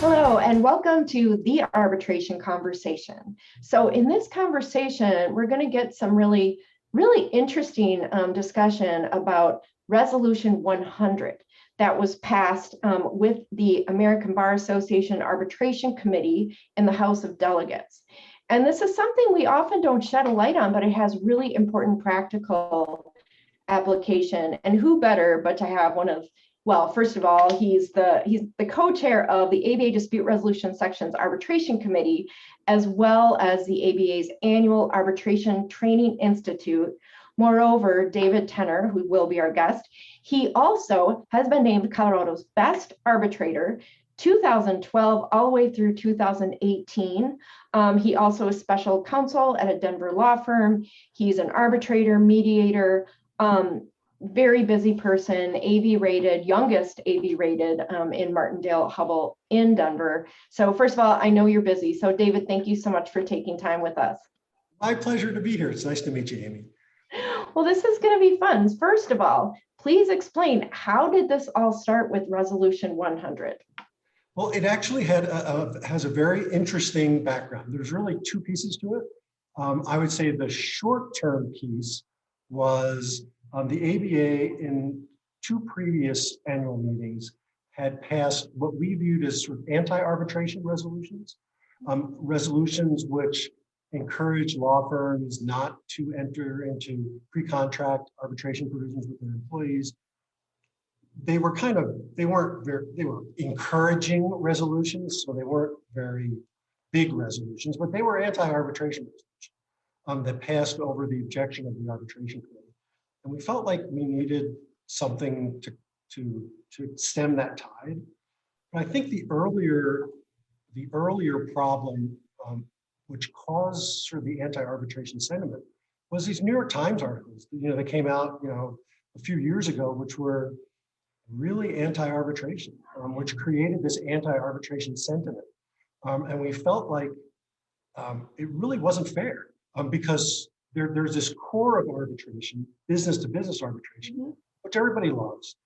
Hello, and welcome to the Arbitration Conversation. So in this conversation, we're going to get some really interesting discussion about Resolution 100 that was passed with the American Bar Association Arbitration Committee in the House of Delegates. And this is something we often don't shed a light on, but it has really important practical application. And who better but to have one of, well, first of all, he's the co-chair of the ABA Dispute Resolution Section's Arbitration Committee, as well as the ABA's annual Arbitration Training Institute. Moreover, David Tenner, who will be our guest, he also has been named Colorado's best arbitrator 2012 all the way through 2018. He also is special counsel at a Denver law firm. He's an arbitrator, mediator, very busy person, AV rated, youngest AV rated in Martindale, Hubble in Denver. So first of all, I know you're busy. So David, thank you so much for taking time with us. My pleasure to be here. It's nice to meet you, Amy. Well, this is going to be fun. First of all, please explain, how did this all start with Resolution 100? Well, it actually has a very interesting background. There's really two pieces to it. I would say the short-term piece was the ABA in two previous annual meetings had passed what we viewed as sort of anti-arbitration resolutions, resolutions which encourage law firms not to enter into pre-contract arbitration provisions with their employees. They were encouraging resolutions, so they weren't very big resolutions, but they were anti-arbitration resolutions that passed over the objection of the arbitration committee. And we felt like we needed something to stem that tide. But I think the earlier problem, which caused sort of the anti-arbitration sentiment, was these New York Times articles. That came out, a few years ago, which were really anti-arbitration, which created this anti-arbitration sentiment. And we felt like it really wasn't fair because there's this core of arbitration, business-to-business arbitration, which everybody loves.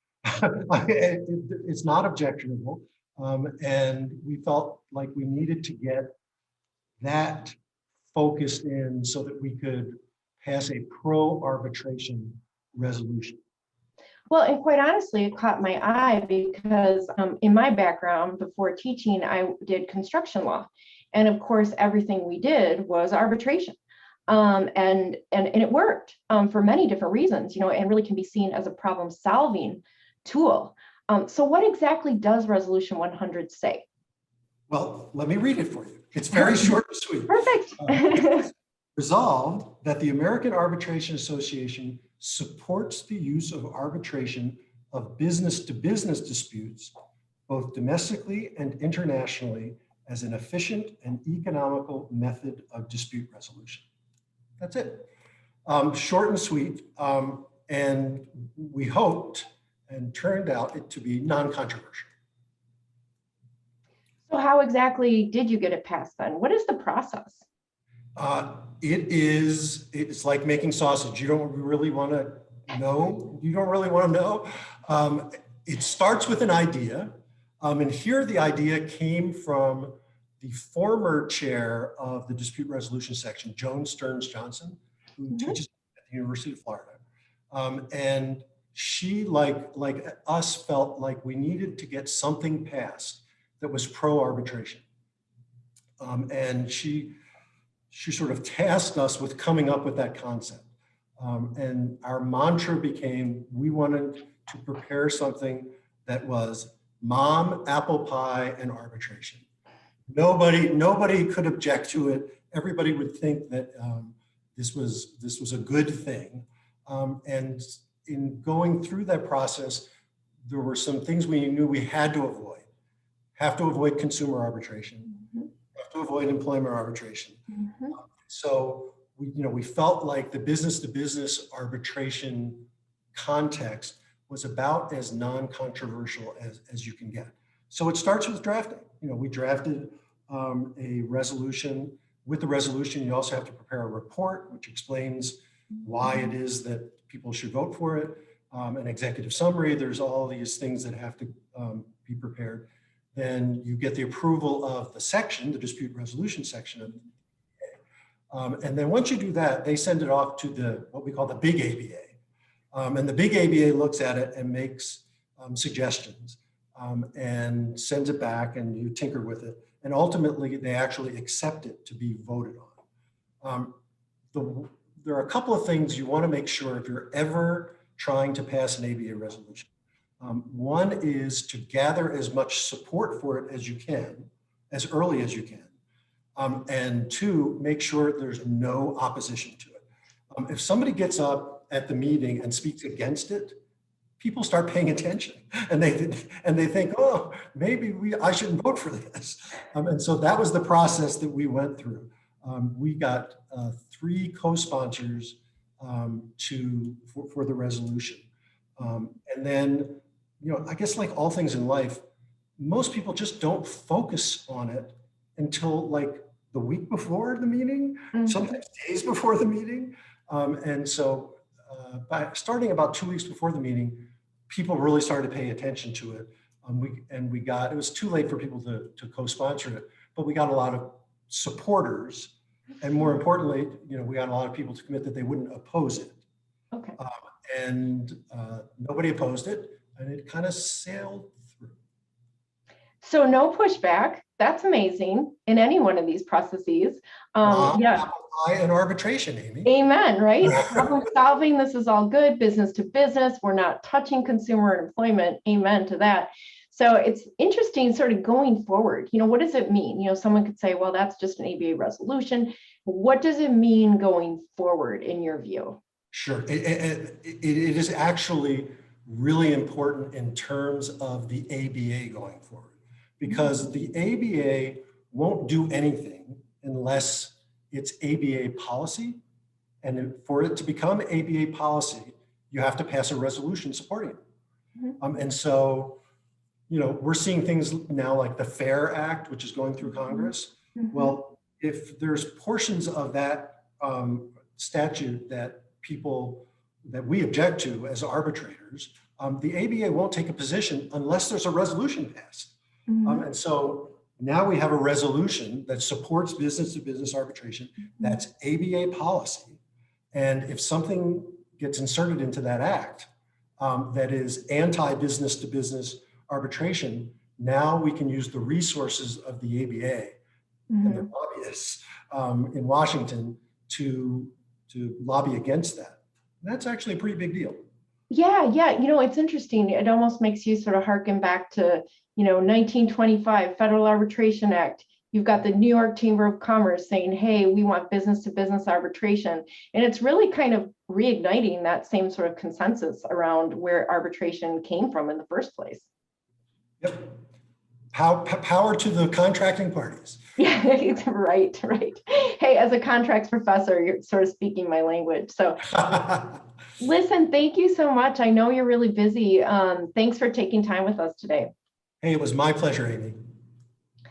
It's not objectionable. And we felt like we needed to get that focused in so that we could pass a pro-arbitration resolution. Well, and quite honestly, it caught my eye because in my background before teaching, I did construction law. And of course, everything we did was arbitration. And it worked for many different reasons, and really can be seen as a problem-solving tool. So what exactly does Resolution 100 say? Well, let me read it for you. It's very short and sweet. Perfect. Resolved that the American Arbitration Association supports the use of arbitration of business-to-business disputes, both domestically and internationally, as an efficient and economical method of dispute resolution. That's it. Short and sweet, and we hoped and turned out it to be non-controversial. So how exactly did you get it passed then? What is the process? It's like making sausage. You don't really want to know. It starts with an idea. And here the idea came from the former chair of the dispute resolution section, Joan Stearns Johnson, who teaches at the University of Florida. And she, like us, felt like we needed to get something passed that was pro-arbitration. And she sort of tasked us with coming up with that concept. And our mantra became, we wanted to prepare something that was mom, apple pie, and arbitration. Nobody could object to it. Everybody would think that this was a good thing. And in going through that process, there were some things we knew we had to avoid. Have to avoid consumer arbitration. Have to avoid employment arbitration. So we felt like the business-to-business arbitration context was about as non-controversial as you can get. So it starts with drafting. We drafted a resolution. With the resolution, you also have to prepare a report which explains why it is that people should vote for it. An executive summary. There's all these things that have to be prepared. then you get the approval of the section, the dispute resolution section of the ABA. And then once you do that, they send it off to what we call the big ABA. And the big ABA looks at it and makes suggestions and sends it back, and you tinker with it. And ultimately, they actually accept it to be voted on. There are a couple of things you want to make sure if you're ever trying to pass an ABA resolution. One is to gather as much support for it as you can, as early as you can. And two, make sure there's no opposition to it. If somebody gets up at the meeting and speaks against it, people start paying attention, and they think, oh, maybe I shouldn't vote for this. And so that was the process that we went through. We got 3 co-sponsors for the resolution. And then, I guess like all things in life, most people just don't focus on it until like the week before the meeting, sometimes days before the meeting. And so by starting about 2 weeks before the meeting, people really started to pay attention to it. It was too late for people to co-sponsor it, but we got a lot of supporters. And more importantly, we got a lot of people to commit that they wouldn't oppose it. Okay. And nobody opposed it, and it kind of sailed through. So no pushback. That's amazing in any one of these processes. Yeah. And arbitration, Amy. Amen, right? Problem solving, this is all good, business to business. We're not touching consumer and employment. Amen to that. So it's interesting sort of going forward. What does it mean? Someone could say, well, that's just an ABA resolution. What does it mean going forward in your view? Sure. It is actually really important in terms of the ABA going forward, because the ABA won't do anything unless it's ABA policy. And for it to become ABA policy, you have to pass a resolution supporting it. And so, we're seeing things now like the FAIR Act, which is going through Congress. Well, if there's portions of that statute that we object to as arbitrators, the ABA won't take a position unless there's a resolution passed. And so now we have a resolution that supports business-to-business arbitration. That's ABA policy. And if something gets inserted into that act that is anti-business-to-business arbitration, now we can use the resources of the ABA and the lobbyists in Washington to lobby against that. And that's actually a pretty big deal. Yeah. It's interesting. It almost makes you sort of harken back to 1925 Federal Arbitration Act. You've got the New York Chamber of Commerce saying, hey, we want business to business arbitration. And it's really kind of reigniting that same sort of consensus around where arbitration came from in the first place. Yep. Power to the contracting parties. Yeah, right. Hey, as a contracts professor, you're sort of speaking my language. So listen, thank you so much. I know you're really busy. Thanks for taking time with us today. Hey, it was my pleasure, Amy.